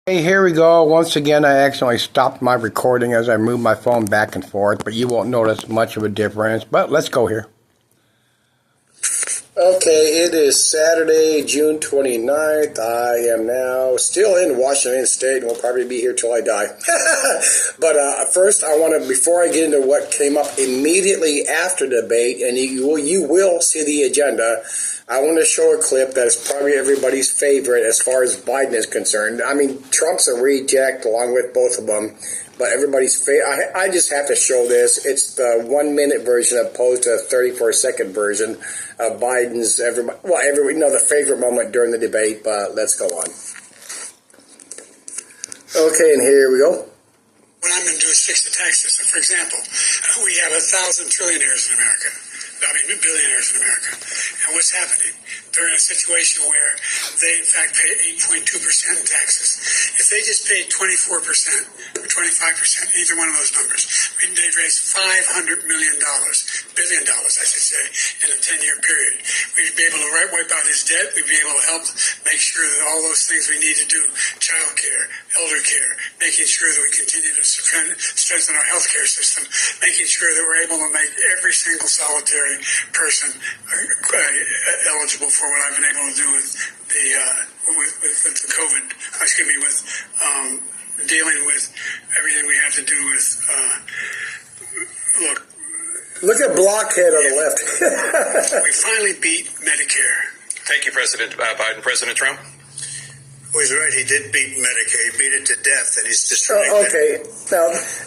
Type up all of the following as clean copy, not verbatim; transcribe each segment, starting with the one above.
Hey, here we go. Once again, I accidentally stopped my recording as I moved my phone back and forth, but you won't notice much of a difference. But let's go here. Okay, it is Saturday, June 29th. I am now still in Washington State and will probably be here till I die. But first, I want to, before I get into what came up immediately after the debate, and you will see the agenda, I want to show a clip that is probably everybody's favorite as far as Biden is concerned. I mean, Trump's a reject along with both of them. But everybody's favorite. I just have to show this. It's the 1 minute version opposed to a 34-second version of Biden's the favorite moment during the debate. But let's go on. Okay, and here we go. What I'm going to do is fix the tax system. For example, we have 1,000 trillionaires in America. Billionaires in America. And what's happening? They're in a situation where they, in fact, pay 8.2% in taxes. If they just paid 24% or 25%, either one of those numbers, they'd raise $500 billion, I should say, in a 10-year period. We'd be able to wipe out his debt. We'd be able to help make sure that all those things we need to do, child care, elder care, making sure that we continue to strengthen our healthcare system, making sure that we're able to make every single solitary person eligible for what I've been able to do with the COVID. With dealing with everything we have to do with. Look at Blockhead on the left. We finally beat Medicare. Thank you, President Biden. President Trump? Well, he's right. He did beat Medicare. He beat it to death, and he's destroying it. Okay.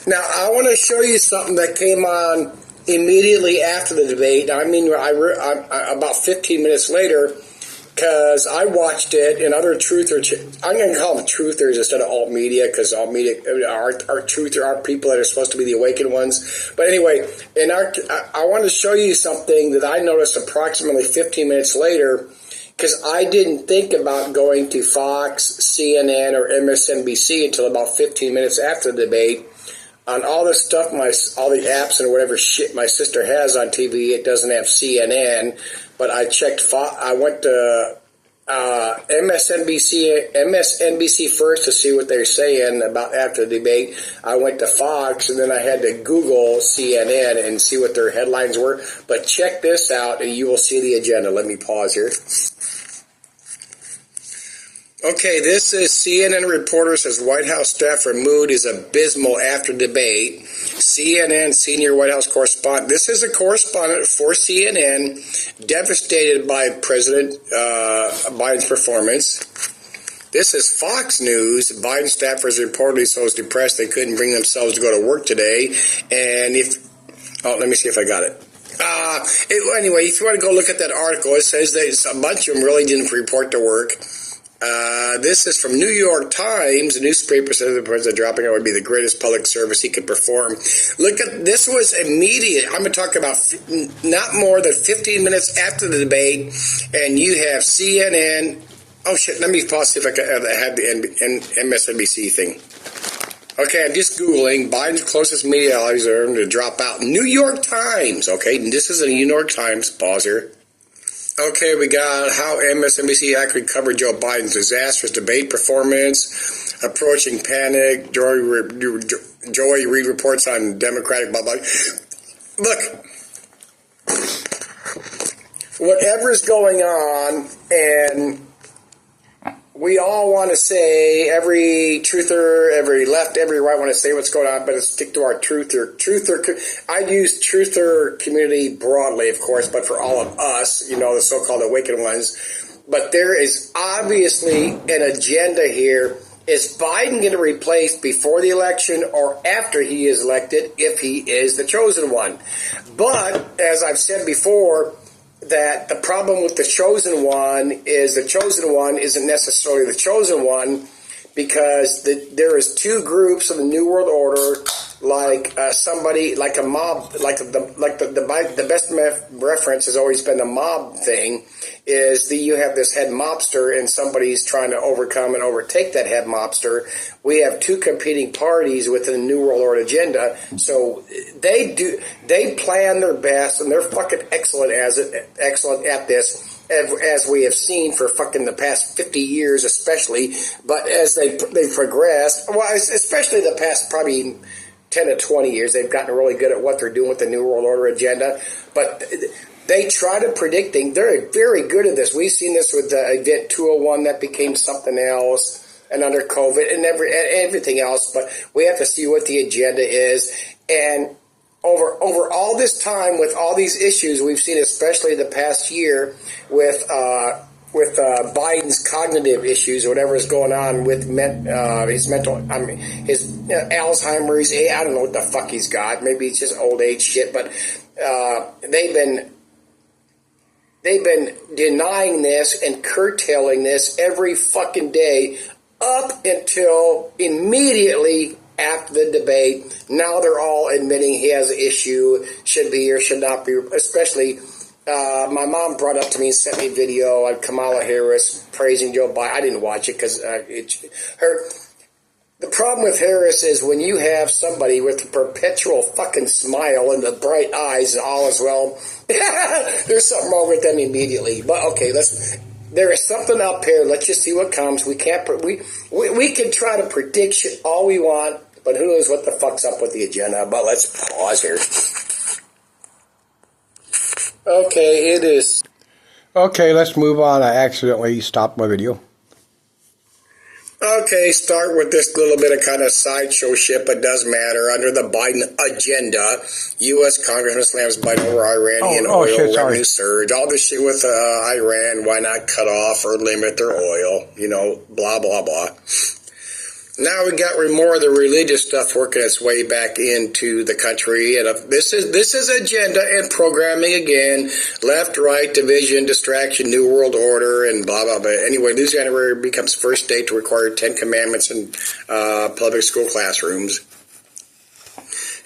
Now I want to show you something that came on immediately after the debate. I mean, about 15 minutes later, because I watched it, and other truthers, I'm going to call them truthers instead of alt media, because alt media are truther, are people that are supposed to be the awakened ones. But anyway, I want to show you something that I noticed approximately 15 minutes later, because I didn't think about going to Fox, CNN, or MSNBC until about 15 minutes after the debate. On all this stuff, all the apps and whatever shit my sister has on TV, it doesn't have CNN. But I checked. I went to MSNBC first to see what they're saying about after the debate. I went to Fox, and then I had to Google CNN and see what their headlines were. But check this out, and you will see the agenda. Let me pause here. Okay, this is CNN reporter says White House staffer mood is abysmal after debate. CNN senior White House correspondent. This is a correspondent for CNN devastated by President Biden's performance. This is Fox News. Biden staffers reportedly so depressed they couldn't bring themselves to go to work today. And let me see if I got it. Anyway, if you want to go look at that article, it says that a bunch of them really didn't report to work. This is from New York Times. The newspaper says the president dropping out would be the greatest public service he could perform. Look at this, was immediate. I'm going to talk about not more than 15 minutes after the debate, and you have CNN. Oh shit! Let me pause see if I can have the MSNBC thing. Okay, I'm just Googling Biden's closest media allies are to drop out. New York Times. Okay, this is a New York Times. Pause here. Okay, we got how MSNBC accurately covered Joe Biden's disastrous debate performance, approaching panic. Joy Reid reports on Democratic blah blah. Look, whatever's going on, and we all want to say, every truther, every left, every right want to say what's going on, but let's stick to our truther. I'd use truther community broadly, of course, but for all of us, the so-called awakened ones. But there is obviously an agenda here. Is Biden going to replace before the election or after he is elected if he is the chosen one? But, as I've said before, that the problem with the chosen one isn't necessarily the chosen one, because there is two groups of the New World Order, like somebody, like a mob, the best reference has always been the mob thing, is that you have this head mobster and somebody's trying to overcome and overtake that head mobster. We have two competing parties within the New World Order agenda, so they plan their best, and they're fucking excellent at this. as we have seen for fucking the past 50 years especially, but as they progress, well, especially the past probably 10 to 20 years, they've gotten really good at what they're doing with the New World Order agenda, but they try to predict things. They're very good at this. We've seen this with the Event 201 that became something else, and under COVID and everything else, but we have to see what the agenda is. And over all this time, with all these issues we've seen, especially the past year with Biden's cognitive issues or whatever is going on with his mental, his Alzheimer's. I don't know what the fuck he's got. Maybe it's just old age shit. But they've been denying this and curtailing this every fucking day up until immediately after the debate. Now they're all admitting he has an issue, should be or should not be, especially my mom brought up to me and sent me a video on Kamala Harris praising Joe Biden. I didn't watch it because the problem with Harris is when you have somebody with a perpetual fucking smile and the bright eyes and all is well, there's something wrong with them immediately. But okay, there is something up here. Let's just see what comes. We can't. We can try to predict shit all we want, but who knows what the fuck's up with the agenda. But let's pause here. Okay, it is. Okay, let's move on. I accidentally stopped my video. Okay, start with this little bit of kind of sideshow shit, but does matter. Under the Biden agenda, U.S. Congressman slams Biden over Iranian oil revenue surge. All this shit with Iran, why not cut off or limit their oil? You know, blah, blah, blah. Now we got more of the religious stuff working its way back into the country, and this is agenda and programming again. Left, right, division, distraction, New World Order, and blah blah blah. Anyway, this January becomes first state to require 10 Commandments in public school classrooms.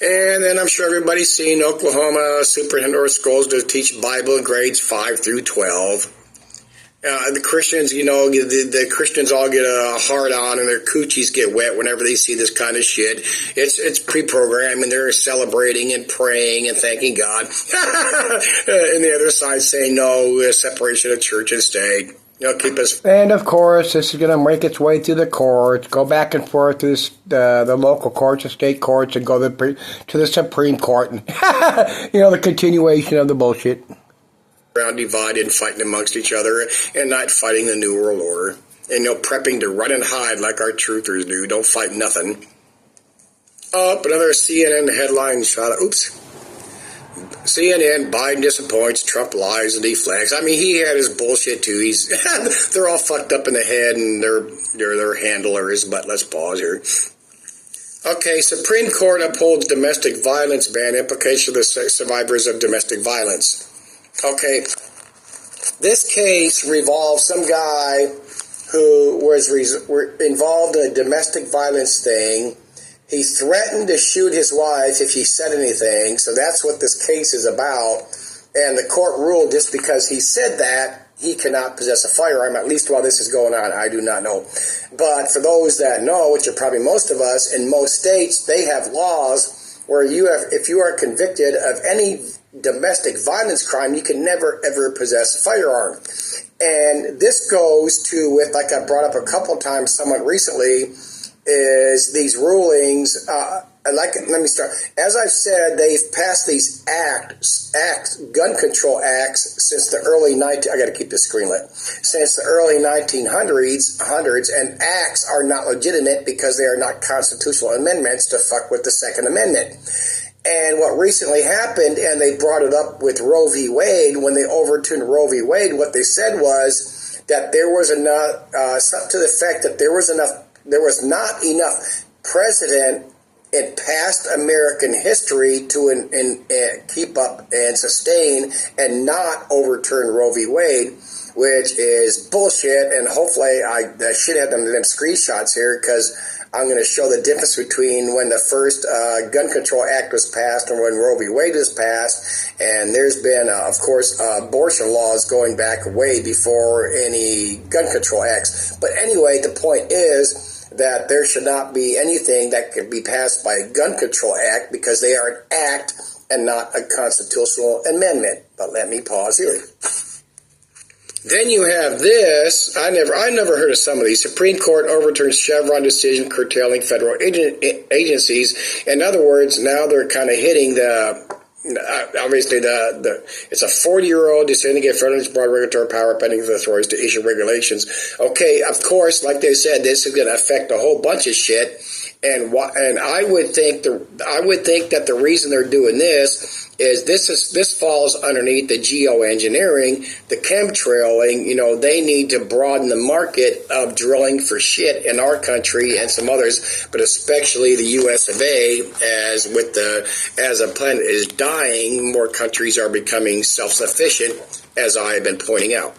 And then I'm sure everybody's seen Oklahoma superintendent schools to teach Bible in grades 5 through 12. The Christians, you know, the Christians all get a hard on and their coochies get wet whenever they see this kind of shit. It's pre-programmed and they're celebrating and praying and thanking God. And the other side saying no, separation of church and state. You know, keep us. And of course, this is going to make its way through the courts, go back and forth through the local courts, the state courts, and go to the Supreme Court. And you know, the continuation of the bullshit. Around divided and fighting amongst each other and not fighting the New World Order. And, you know, prepping to run and hide like our truthers do. Don't fight nothing. Up, another CNN headline shot. Oops. CNN, Biden disappoints, Trump lies and deflects. I mean, he had his bullshit too. They're all fucked up in the head and they're handlers, but let's pause here. Okay, Supreme Court upholds domestic violence ban, implications of the survivors of domestic violence. Okay, this case revolves some guy who was involved in a domestic violence thing. He threatened to shoot his wife if she said anything, so that's what this case is about. And the court ruled just because he said that, he cannot possess a firearm, at least while this is going on. I do not know. But for those that know, which are probably most of us, in most states, they have laws where if you are convicted of any domestic violence crime, you can never, ever possess a firearm. And this goes to, with, like I brought up a couple times somewhat recently, is these rulings, let me start. As I've said, they've passed these gun control acts since the early I got to keep the screen lit. Since the early 1900s, and acts are not legitimate because they are not constitutional amendments to fuck with the Second Amendment. And what recently happened, and they brought it up with Roe v. Wade, when they overturned Roe v. Wade, what they said was that there was enough, something to the effect that there was not enough precedent in past American history to keep up and sustain and not overturn Roe v. Wade, which is bullshit. And hopefully I should have them screenshots here, because I'm going to show the difference between when the first Gun Control Act was passed and when Roe v. Wade was passed. And there's been, of course, abortion laws going back way before any gun control acts. But anyway, the point is that there should not be anything that could be passed by a Gun Control Act, because they are an act and not a constitutional amendment. But let me pause here. Then you have this. I never heard of some of these. Supreme Court overturns Chevron decision curtailing federal agencies. In other words, now they're kind of hitting obviously it's a 40-year-old decision to give federal broad regulatory power pending for the authorities to issue regulations. Okay, of course, like they said, this is going to affect a whole bunch of shit. And I would think that the reason they're doing this is this falls underneath the geoengineering, the chemtrailing. You know, they need to broaden the market of drilling for shit in our country and some others, but especially the U.S. of A. As a planet is dying, more countries are becoming self-sufficient, as I have been pointing out.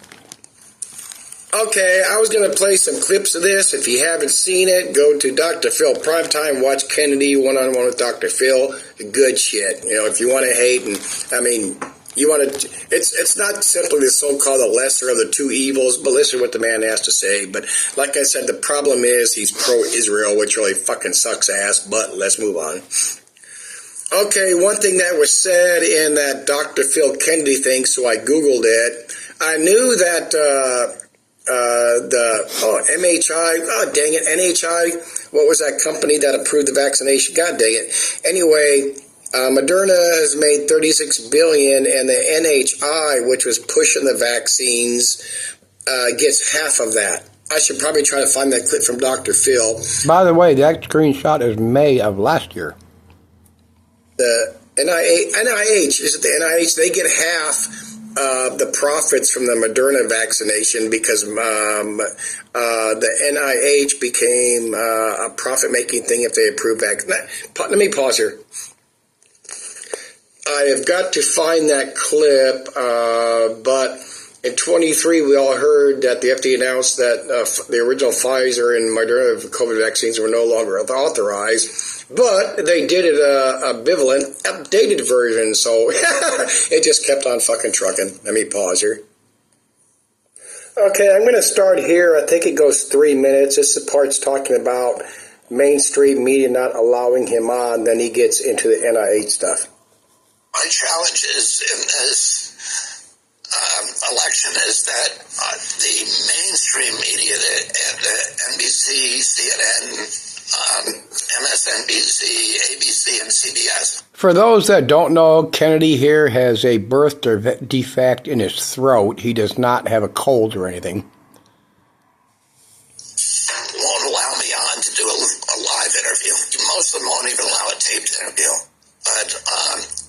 Okay, I was going to play some clips of this. If you haven't seen it, go to Dr. Phil Primetime, watch Kennedy one-on-one with Dr. Phil. Good shit. You know, if you want to hate, and I mean, you want to, it's not simply the so-called the lesser of the two evils, but listen to what the man has to say. But like I said, the problem is he's pro-Israel, which really fucking sucks ass, but let's move on. Okay, one thing that was said in that Dr. Phil Kennedy thing, so I Googled it. I knew that, NHI, what was that company that approved the vaccination? God dang it. Anyway, Moderna has made $36 billion, and the NHI, which was pushing the vaccines, gets half of that. I should probably try to find that clip from Dr. Phil. By the way, that screenshot is May of last year. The NIH, is it the NIH? They get half the profits from the Moderna vaccination because the NIH became a profit-making thing if they approve vaccine. Let me pause here. I have got to find that clip, but in 23 we all heard that the FDA announced that the original Pfizer and Moderna COVID vaccines were no longer authorized. But they did it ambivalent, updated version, so it just kept on fucking trucking. Let me pause here. Okay, I'm going to start here. I think it goes 3 minutes. This is parts talking about mainstream media not allowing him on. Then he gets into the NIH stuff. My challenge is in this election is that the mainstream media, the NBC, CNN, MSNBC, ABC, and CBS. For those that don't know, Kennedy here has a birth defect in his throat. He does not have a cold or anything. Won't allow me on to do a live interview. Most of them won't even allow a taped interview. But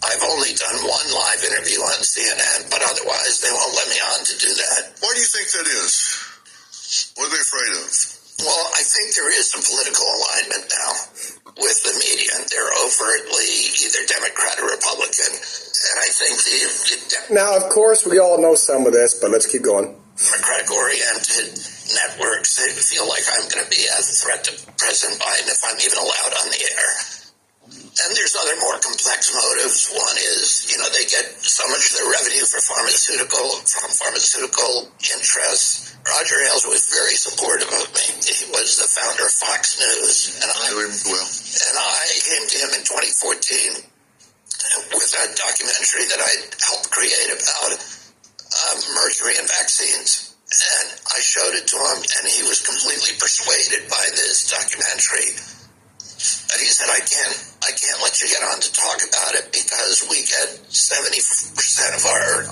I've only done one live interview on CNN, but otherwise they won't let me on to do that. Why do you think that is? What are they afraid of? Well, I think there is some political alignment now with the media. They're overtly either Democrat or Republican. And I think Now, of course, we all know some of this, but let's keep going. Democratic-oriented networks, they feel like I'm going to be a threat to President Biden if I'm even allowed on the air. And there's other more complex motives. One is, they get so much of their revenue from pharmaceutical interests. Roger Ailes was very supportive of me. He was the founder of Fox News. And I came to him in 2014 with a documentary that I helped create about mercury in vaccines. And I showed it to him, and he was completely persuaded by this documentary. But he said, I can't let you get on to talk about it because we get 70% of our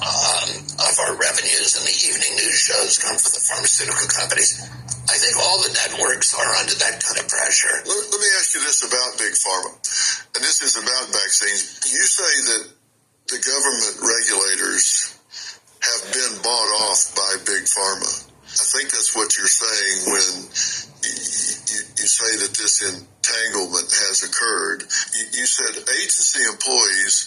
revenues in the evening news shows come from the pharmaceutical companies. I think all the networks are under that kind of pressure. Let me ask you this about Big Pharma, and this is about vaccines. You say that the government regulators have been bought off by Big Pharma. I think that's what you're saying when you say that this entanglement has occurred. You said agency employees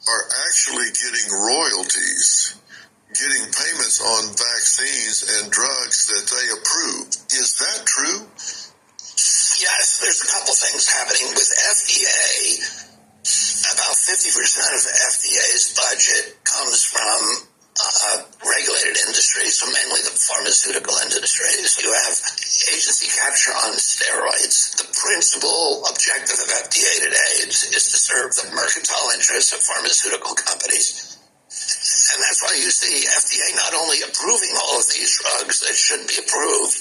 are actually getting royalties, getting payments on vaccines and drugs that they approve. Is that true? Yes, there's a couple things happening with FDA. About 50% of FDA's budget comes from regulated industries, so mainly the pharmaceutical industries. You have agency capture on steroids. The principal objective of FDA today is to serve the mercantile interests of pharmaceutical companies. And that's why you see FDA not only approving all of these drugs that shouldn't be approved,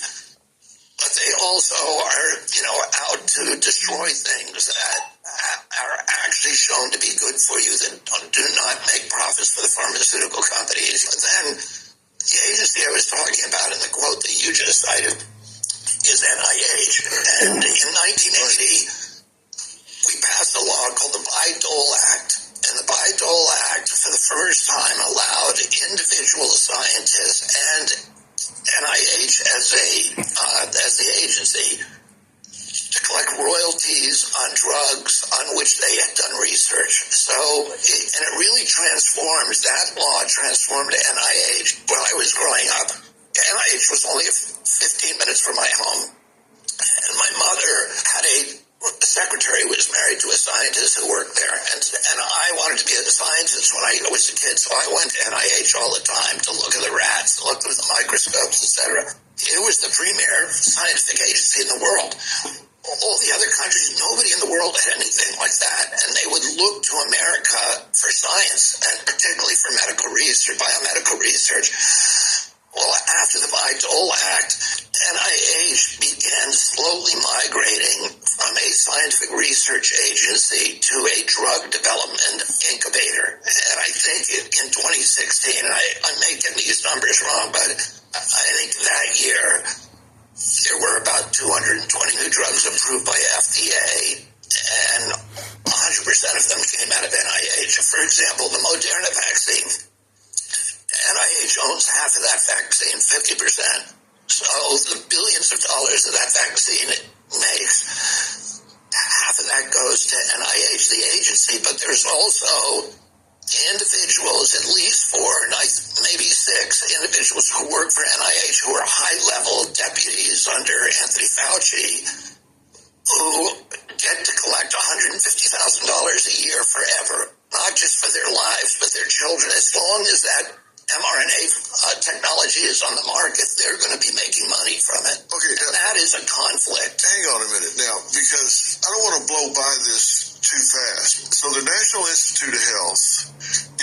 but they also are, out to destroy things that are actually shown to be good for you that do not make profits for the pharmaceutical companies. But then the agency I was talking about in the quote that you just cited is NIH. And in 1980, we passed a law called the Bayh-Dole Act. And the Bayh-Dole Act, for the first time, allowed individual scientists and NIH as the agency to collect royalties on drugs on which they had done research. And it really that law transformed NIH. When I was growing up, NIH was only 15 minutes from my home. And my mother had a secretary who was married to a scientist who worked there. And I wanted to be a scientist when I was a kid, so I went to NIH all the time to look at the rats, look at the microscopes, etc. It was the premier scientific agency in the world. All the other countries, nobody in the world had anything like that. And they would look to America for science, and particularly for medical research, biomedical research. Well, after the Bayh-Dole Act, NIH began slowly migrating from a scientific research agency to a drug development incubator. And I think in 2016, I may get these numbers wrong, but I think that year there were about 220 new drugs approved by FDA, and 100% of them came out of NIH. For example, the Moderna vaccine, NIH owns half of that vaccine, 50%. So the billions of dollars that vaccine makes, half of that goes to NIH, the agency, but there's also individuals, at least 4, maybe 6 individuals who work for NIH who are high-level deputies under Anthony Fauci, who get to collect $150,000 a year forever, not just for their lives, but their children. As long as that mRNA technology is on the market, they're going to be making money from it. Okay, and that is a conflict. Hang on a minute now, because I don't want to blow by this too fast. So the National Institute of Health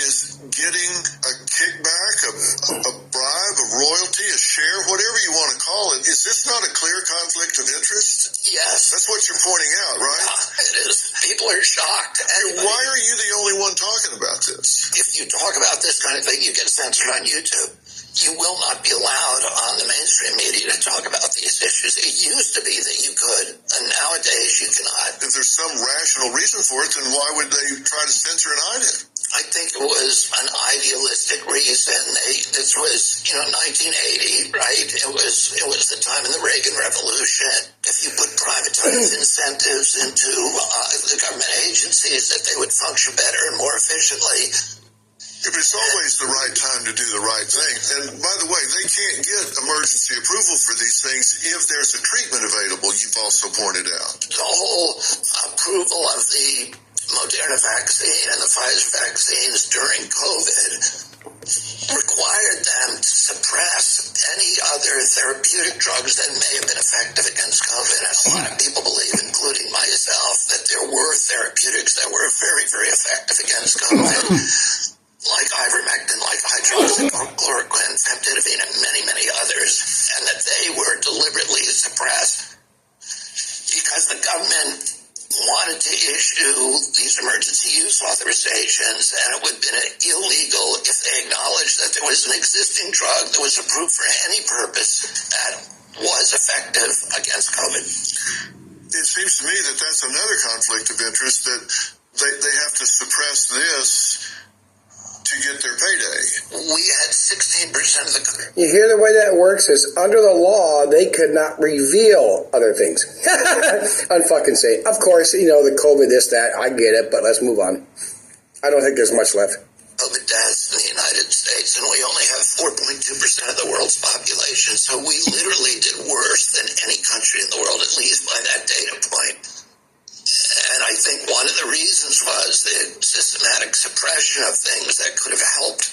is getting a kickback, a bribe, a royalty, a share, whatever you want to call it. Is this not a clear conflict of interest? Yes. That's what you're pointing out, right? Yeah, it is. People are shocked. Why are you the only one talking about this? If you talk about this kind of thing, you get censored on YouTube. You will not be allowed on the mainstream media to talk about these issues. It used to be that you could, and nowadays you cannot. If there's some rational reason for it, then why would they try to censor and hide it? I think it was an idealistic reason. This was, 1980, right? It was the time of the Reagan Revolution. If you put privatized incentives into the government agencies, that they would function better and more efficiently. If it's always the right time to do the right thing. And by the way, they can't get emergency approval for these things if there's a treatment available, you've also pointed out. The whole approval of the Moderna vaccine and the Pfizer vaccines during COVID required them to suppress any other therapeutic drugs that may have been effective against COVID. And a lot of people believe, including myself, that there were therapeutics that were very, very effective against COVID. Like ivermectin, like hydroxychloroquine, pemptidivine, and many, many others, and that they were deliberately suppressed because the government wanted to issue these emergency use authorizations, and it would have been illegal if they acknowledged that there was an existing drug that was approved for any purpose that was effective against COVID. It seems to me that that's another conflict of interest, that they have to suppress this to get their payday. We had 16% of the country. You hear the way that works? Is under the law, they could not reveal other things. Unfucking say. Of course, the COVID, this, that, I get it, but let's move on. I don't think there's much left. COVID deaths in the United States, and we only have 4.2% of the world's population, so we literally did worse than any country in the world, at least by that data point. And I think one of the reasons was the systematic suppression of things that could have helped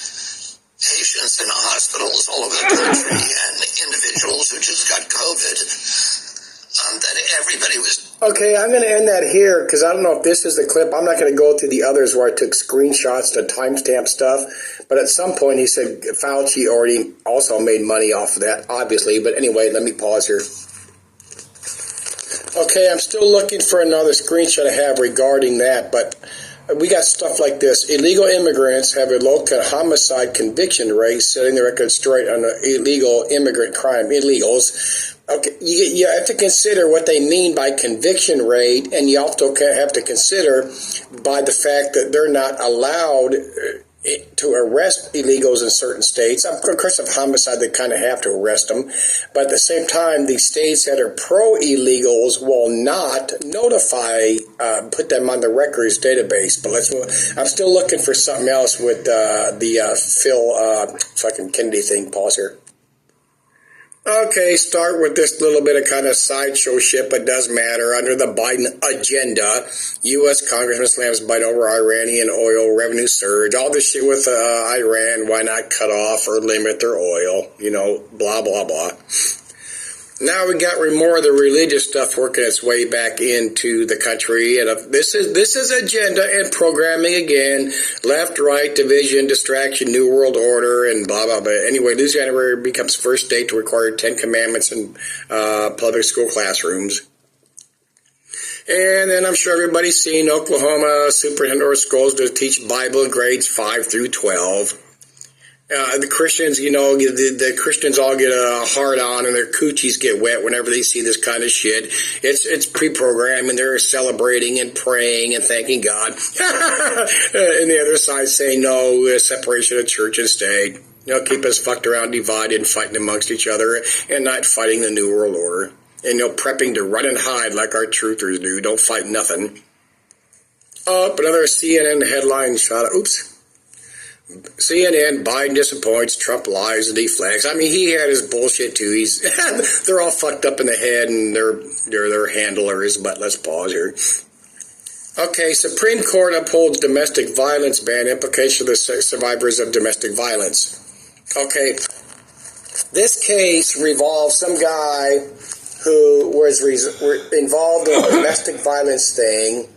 patients in hospitals all over the country and individuals who just got COVID, that everybody was Okay, I'm going to end that here because I don't know if this is the clip. I'm not going to go through the others where I took screenshots to timestamp stuff. But at some point he said Fauci already also made money off of that, obviously. But anyway, let me pause here. Okay, I'm still looking for another screenshot I have regarding that, but we got stuff like this. Illegal immigrants have a low homicide conviction rate, setting the record straight on illegal immigrant crime. Illegals. Okay, you have to consider what they mean by conviction rate, and you also have to consider by the fact that they're not allowed to arrest illegals in certain states. Of course, of homicide, they kind of have to arrest them. But at the same time, the states that are pro-illegals will not notify, put them on the records database. But I'm still looking for something else with the Phil fucking Kennedy thing. Pause here. Okay, start with this little bit of kind of sideshow shit, but does matter. Under the Biden agenda, U.S. Congressman slams Biden over Iranian oil revenue surge. All this shit with Iran, why not cut off or limit their oil? You know, blah, blah, blah. Now we got more of the religious stuff working its way back into the country, and this is agenda and programming again. Left, right, division, distraction, New World Order, and blah blah blah. Anyway, this January becomes first state to require 10 Commandments in public school classrooms. And then I'm sure everybody's seen Oklahoma superintendent schools to teach Bible in grades 5 through 12. The Christians, you know, the Christians all get a hard on and their coochies get wet whenever they see this kind of shit. It's pre-programmed and they're celebrating and praying and thanking God. And the other side saying no, separation of church and state. You know, keep us fucked around, divided, and fighting amongst each other and not fighting the New World Order. And, you know, prepping to run and hide like our truthers do. Don't fight nothing. Up, another CNN headline shot. Oops. CNN, Biden disappoints, Trump lies and deflects. I mean, he had his bullshit too. They're all fucked up in the head and they're their handlers, but let's pause here. Okay, Supreme Court upholds domestic violence ban, implication of the survivors of domestic violence. Okay, this case revolves some guy who was involved in a domestic violence thing.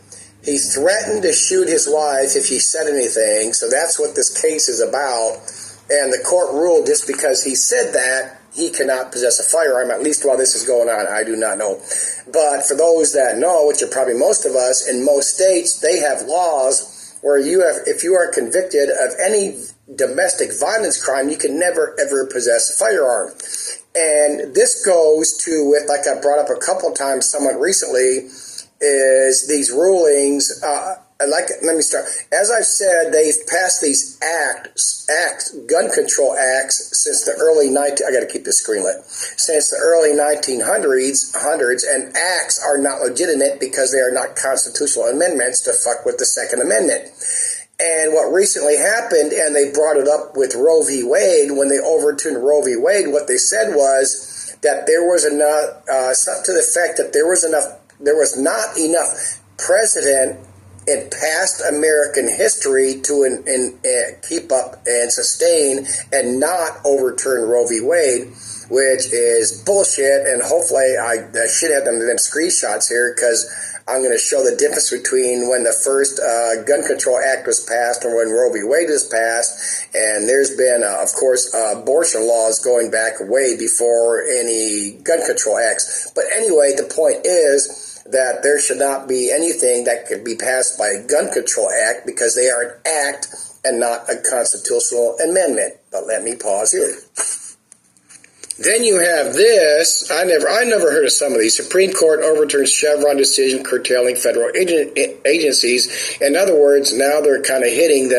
He threatened to shoot his wife if he said anything, so that's what this case is about. And the court ruled just because he said that, he cannot possess a firearm, at least while this is going on. I do not know. But for those that know, which are probably most of us, in most states, they have laws where if you are convicted of any domestic violence crime, you can never, ever possess a firearm. And this goes to, with, like I brought up a couple of times somewhat recently, is these rulings, let me start. As I've said, they've passed these gun control acts since the early I gotta keep this screen lit, since the early 1900s, and acts are not legitimate because they are not constitutional amendments to fuck with the Second Amendment. And what recently happened, and they brought it up with Roe v. Wade, when they overturned Roe v. Wade, what they said was that there was enough, something to the effect that there was not enough precedent in past American history to keep up and sustain and not overturn Roe v. Wade, which is bullshit. And hopefully I should have them screenshots here, because I'm going to show the difference between when the first Gun Control Act was passed and when Roe v. Wade was passed. And there's been, of course, abortion laws going back way before any gun control acts. But anyway, the point is that there should not be anything that could be passed by a gun control act, because they are an act and not a constitutional amendment. But let me pause here. Then you have this. I never heard of some of these. Supreme Court overturns Chevron decision curtailing federal agencies. In other words, now they're kind of hitting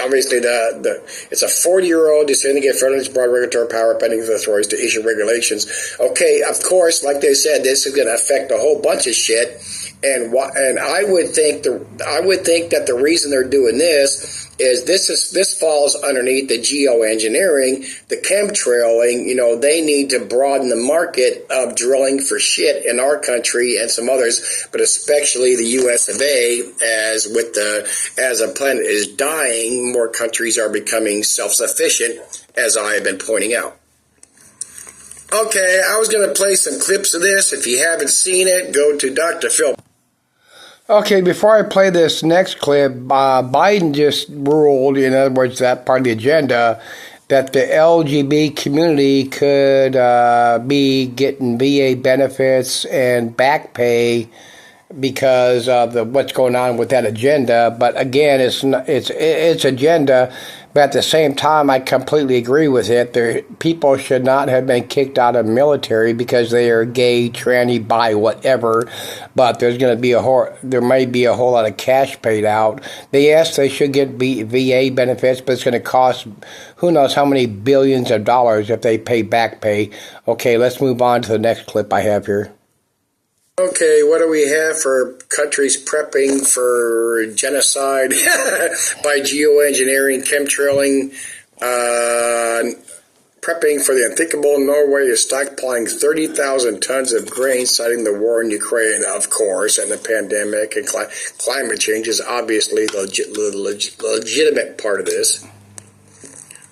obviously it's a 40-year-old decision to get federal broad regulatory power pending the authorities to issue regulations. Okay, of course, like they said, this is going to affect a whole bunch of shit. And I would think that the reason they're doing this is this falls underneath the geoengineering, the chemtrailing. You know, they need to broaden the market of drilling for shit in our country and some others, but especially the U.S. of A. As a planet is dying, more countries are becoming self-sufficient, as I have been pointing out. Okay, I was going to play some clips of this. If you haven't seen it, go to Dr. Phil. Okay, before I play this next clip, Biden just ruled, in other words, that part of the agenda, that the LGBT community could be getting VA benefits and back pay because of what's going on with that agenda. But again, it's agenda. But at the same time, I completely agree with it. People should not have been kicked out of the military because they are gay, tranny, bi, whatever. But there may be a whole lot of cash paid out. Yes, they should get VA benefits, but it's going to cost who knows how many billions of dollars if they pay back pay. Okay, let's move on to the next clip I have here. Okay, what do we have for countries prepping for genocide by geoengineering, chemtrailing, prepping for the unthinkable? Norway is stockpiling 30,000 tons of grain, citing the war in Ukraine, of course, and the pandemic, and climate change is obviously the legitimate part of this.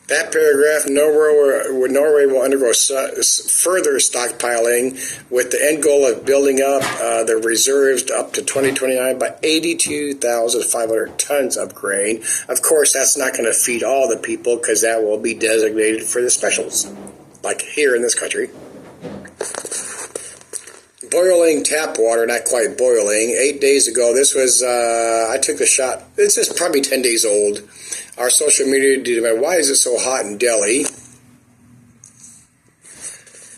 That paragraph, Norway will undergo further stockpiling with the end goal of building up the reserves up to 2029 by 82,500 tons of grain. Of course, that's not going to feed all the people because that will be designated for the specials, like here in this country. Boiling tap water, not quite boiling. 8 days ago, this was, I took a shot. This is probably 10 days old. Our social media demand, why is it so hot in Delhi?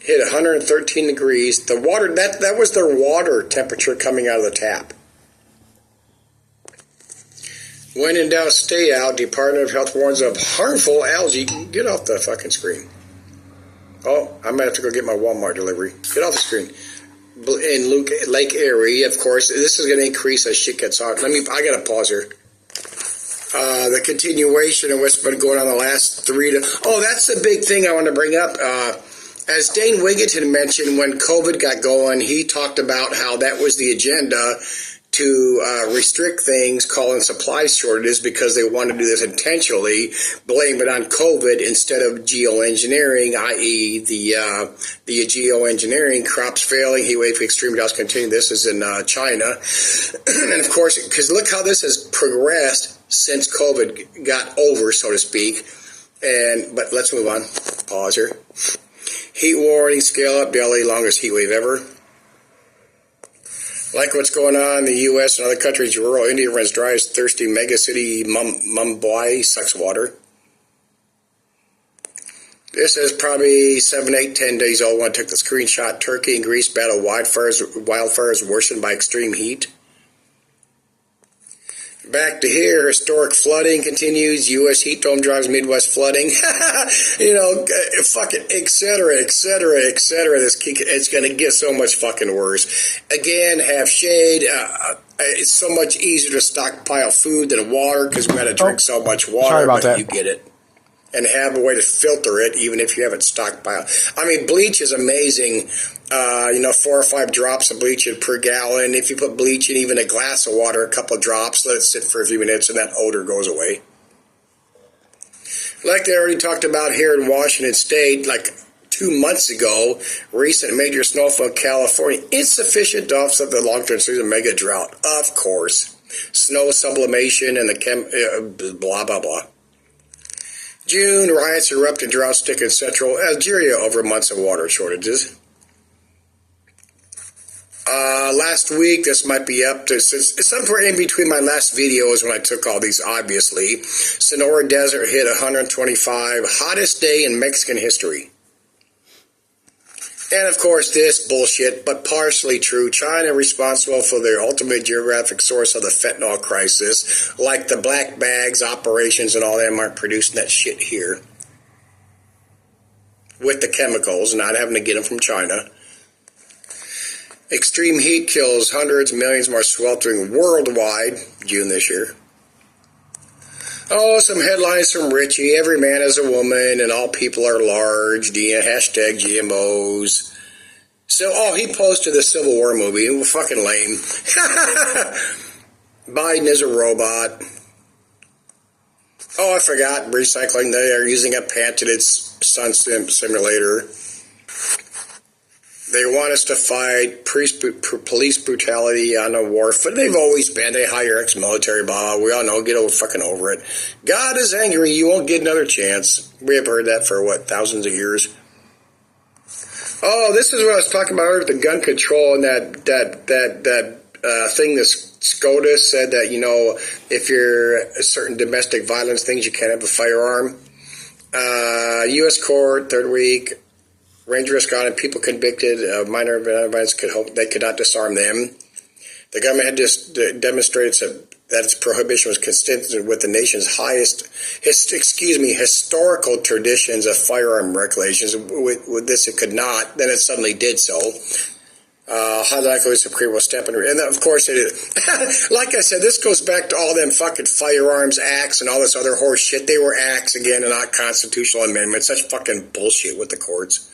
Hit 113 degrees. The water, that was their water temperature coming out of the tap. When in doubt, stay out. Department of Health warns of harmful algae. Get off the fucking screen. Oh, I might have to go get my Walmart delivery. Get off the screen. In Lake Erie, of course, this is going to increase as shit gets hot. I got to pause here. The continuation of what's been going on the last that's the big thing I want to bring up. As Dane Wigington mentioned, when COVID got going, he talked about how that was the agenda to restrict things, calling supply shortages because they wanted to do this intentionally, blame it on COVID instead of geoengineering, i.e. the geoengineering, crops failing, heat wave, extreme droughts continue. This is in China. And of course, because look how this has progressed since COVID got over, so to speak. But let's move on. Pause here. Heat warning, scale up, Delhi, longest heat wave ever. Like what's going on in the U.S. and other countries, rural India runs dry as thirsty megacity Mumbai sucks water. This is probably 7, 8, 10 days old when I took the screenshot. Turkey and Greece battle wildfires worsened by extreme heat. Back to here, historic flooding continues. U.S. heat dome drives Midwest flooding. Fucking et cetera, et cetera, et cetera. It's going to get so much fucking worse. Again, have shade. It's so much easier to stockpile food than water because we got to drink so much water. Sorry about that. You get it. And have a way to filter it, even if you haven't stockpiled. Bleach is amazing. 4 or 5 drops of bleach per gallon. If you put bleach in even a glass of water, a couple of drops, let it sit for a few minutes, and that odor goes away. Like they already talked about here in Washington State, like 2 months ago, recent major snowfall in California, insufficient to offset the long-term season mega drought. Of course. Snow sublimation and the blah, blah, blah. June, riots erupt and drought stick in central Algeria over months of water shortages. Last week, this might be up to, somewhere in between my last videos when I took all these, obviously. Sonora Desert hit 125, hottest day in Mexican history. And of course, this bullshit, but partially true, China responsible for the ultimate geographic source of the fentanyl crisis, like the black bags operations and all them aren't producing that shit here. With the chemicals, not having to get them from China. Extreme heat kills hundreds, millions more sweltering worldwide, June this year. Oh, some headlines from Richie. Every man is a woman and all people are large. Hashtag GMOs. So, he posted the Civil War movie. It was fucking lame. Biden is a robot. Oh, I forgot. Recycling. They are using a patented sun simulator. They want us to fight police brutality on a war. They've always been. They hire ex-military, blah. We all know. Get fucking over it. God is angry. You won't get another chance. We have heard that for, thousands of years. Oh, this is what I was talking about earlier, the gun control and that thing that SCOTUS said that, if you're a certain domestic violence things, you can't have a firearm. U.S. court, third week. Dangerous gun and people convicted of minor violence they could not disarm them. The government had just demonstrated that its prohibition was consistent with the nation's historical traditions of firearm regulations. With this, it could not. Then it suddenly did so. How likely the Supreme will step in, and of course it is. Like I said, this goes back to all them fucking firearms acts and all this other horse shit. They were acts again and not constitutional amendments. Such fucking bullshit with the courts.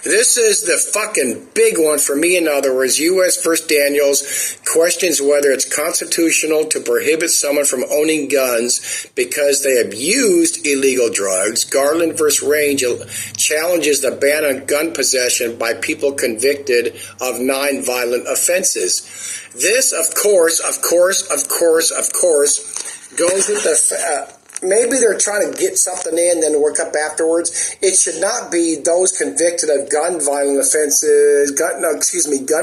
This is the fucking big one for me. In other words, U.S. v. Daniels questions whether it's constitutional to prohibit someone from owning guns because they have used illegal drugs. Garland v. Range challenges the ban on gun possession by people convicted of non-violent offenses. This, of course, goes with the... maybe they're trying to get something in, then work up afterwards. It should not be those convicted of gun offenses, gun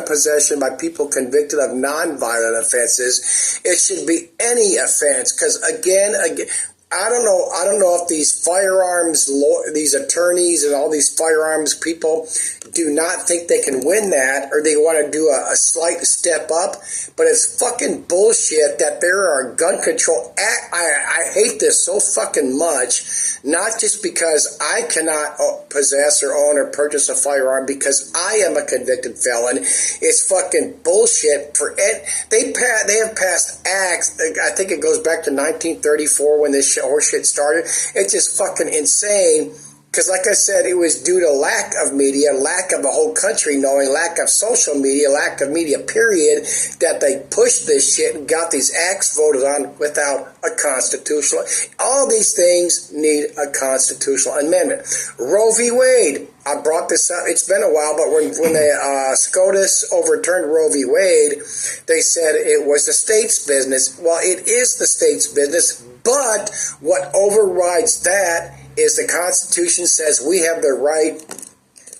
possession by people convicted of non-violent offenses. It should be any offense, because again, I don't know if these these attorneys and all these firearms people do not think they can win that, or they want to do a slight step up, but it's fucking bullshit that there are gun control. I hate this so fucking much, not just because I cannot possess or own or purchase a firearm because I am a convicted felon. It's fucking bullshit. They have passed acts. I think it goes back to 1934 when this horseshit started. It's just fucking insane. Because like I said, it was due to lack of media, lack of the whole country knowing, lack of social media, lack of media, period, that they pushed this shit and got these acts voted on without a constitutional. All these things need a constitutional amendment. Roe v. Wade. I brought this up. It's been a while, but when the SCOTUS overturned Roe v. Wade, they said it was the state's business. Well, it is the state's business, but what overrides that is the Constitution says we have the right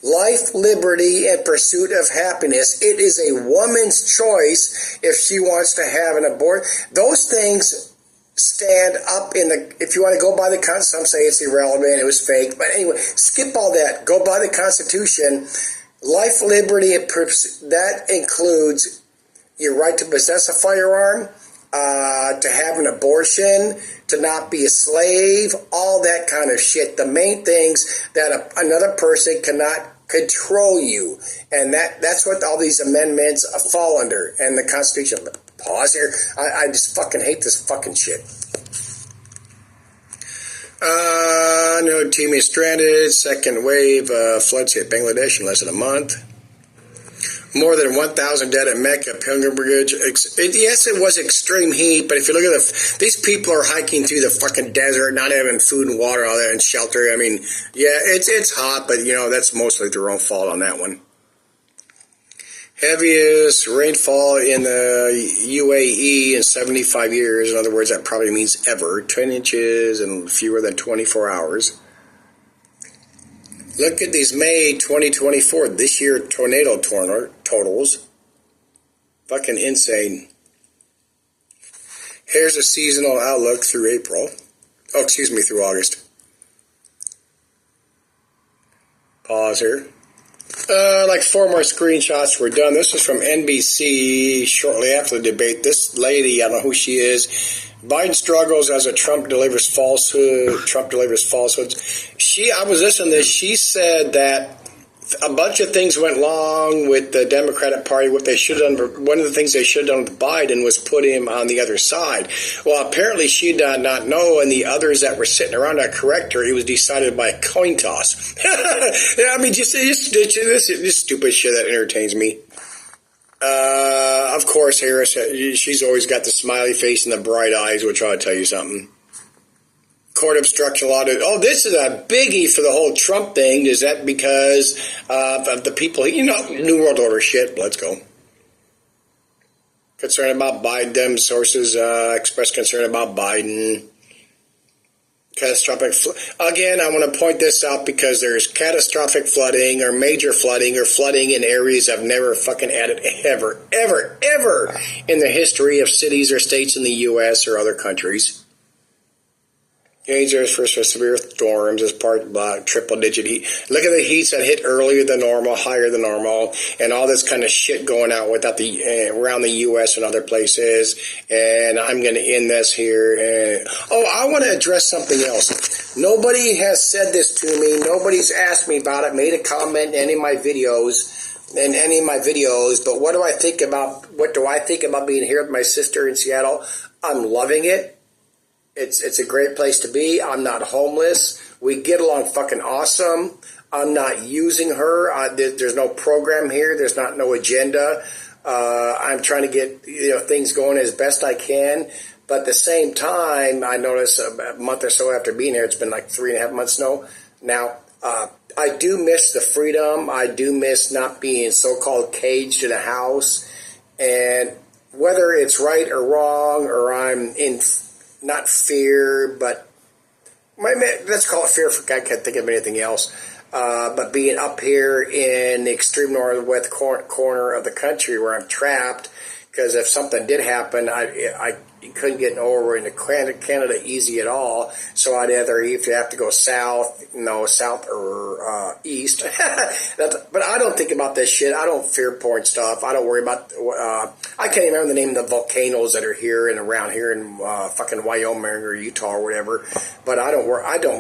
life, liberty, and pursuit of happiness. It is a woman's choice if she wants to have an abortion. Those things stand up if you want to go by the Constitution, some say it's irrelevant, it was fake, but anyway, skip all that. Go by the Constitution. Life, liberty, and pursuit, that includes your right to possess a firearm, to have an abortion, to not be a slave, all that kind of shit. The main things that another person cannot control you. And that's what all these amendments fall under. And the Constitution. Pause here. I just fucking hate this fucking shit. No team is stranded. Second wave floods hit Bangladesh in less than a month. More than 1,000 dead at Mecca pilgrimage. Yes, it was extreme heat, but if you look at these people are hiking through the fucking desert, not having food and water, all that, and shelter. I mean, yeah, it's hot, but that's mostly their own fault on that one. Heaviest rainfall in the UAE in 75 years. In other words, that probably means ever. 10 inches in fewer than 24 hours. Look at these May 2024, this year tornado totals. Fucking insane. Here's a seasonal outlook through through August. Pause here. Like 4 more screenshots were done. This is from NBC shortly after the debate. This lady, I don't know who she is. Biden struggles as Trump delivers falsehoods. I was listening to this. She said that a bunch of things went wrong with the Democratic Party. What they should have done, one of the things they should have done with Biden was put him on the other side. Well, apparently she did not know, and the others that were sitting around that correct her. It was decided by a coin toss. Yeah, I mean, just this stupid shit that entertains me. Of course, Harris, she's always got the smiley face and the bright eyes, which ought to tell you something. Of court obstruction law. Oh, this is a biggie for the whole Trump thing. Is that because of the people? New World Order shit. Let's go. Concern about Biden. Them sources express concern about Biden. Catastrophic. Again, I want to point this out because there's catastrophic flooding or major flooding or flooding in areas I've never fucking had it ever in the history of cities or states in the U.S. or other countries. Dangerous for severe storms as part of triple-digit heat. Look at the heats that hit earlier than normal, higher than normal, and all this kind of shit going out around the U.S. and other places. And I'm going to end this here. I want to address something else. Nobody has said this to me. Nobody's asked me about it, made a comment in any of my videos. But what do I think about being here with my sister in Seattle? I'm loving it. It's a great place to be. I'm not homeless. We get along fucking awesome. I'm not using her. There's no program here. There's no agenda. I'm trying to get things going as best I can. But at the same time, I notice a month or so after being here, it's been like 3.5 months now. I do miss the freedom. I do miss not being so-called caged in a house. And whether it's right or wrong, or I'm in not fear, but let's call it fear. I can't think of anything else. But being up here in the extreme northwest corner of the country where I'm trapped, because if something did happen, I couldn't get over into Canada easy at all. So I'd either, if you have to go south or east. But I don't think about this shit. I don't fear porn stuff. I don't worry about. I can't even remember the name of the volcanoes that are here and around here in fucking Wyoming or Utah or whatever. But I don't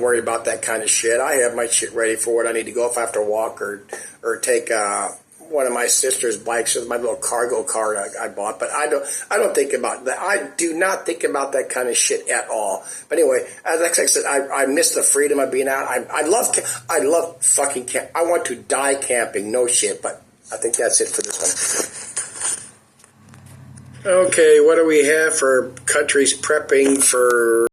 worry about that kind of shit. I have my shit ready for what I need to go if I have to walk or take one of my sister's bikes with my little cargo car I bought. But I don't think about that. I do not think about that kind of shit at all. But anyway, like I said, I miss the freedom of being out. I love fucking camp. I want to die camping. No shit. But I think that's it for this one. Okay, what do we have for countries prepping for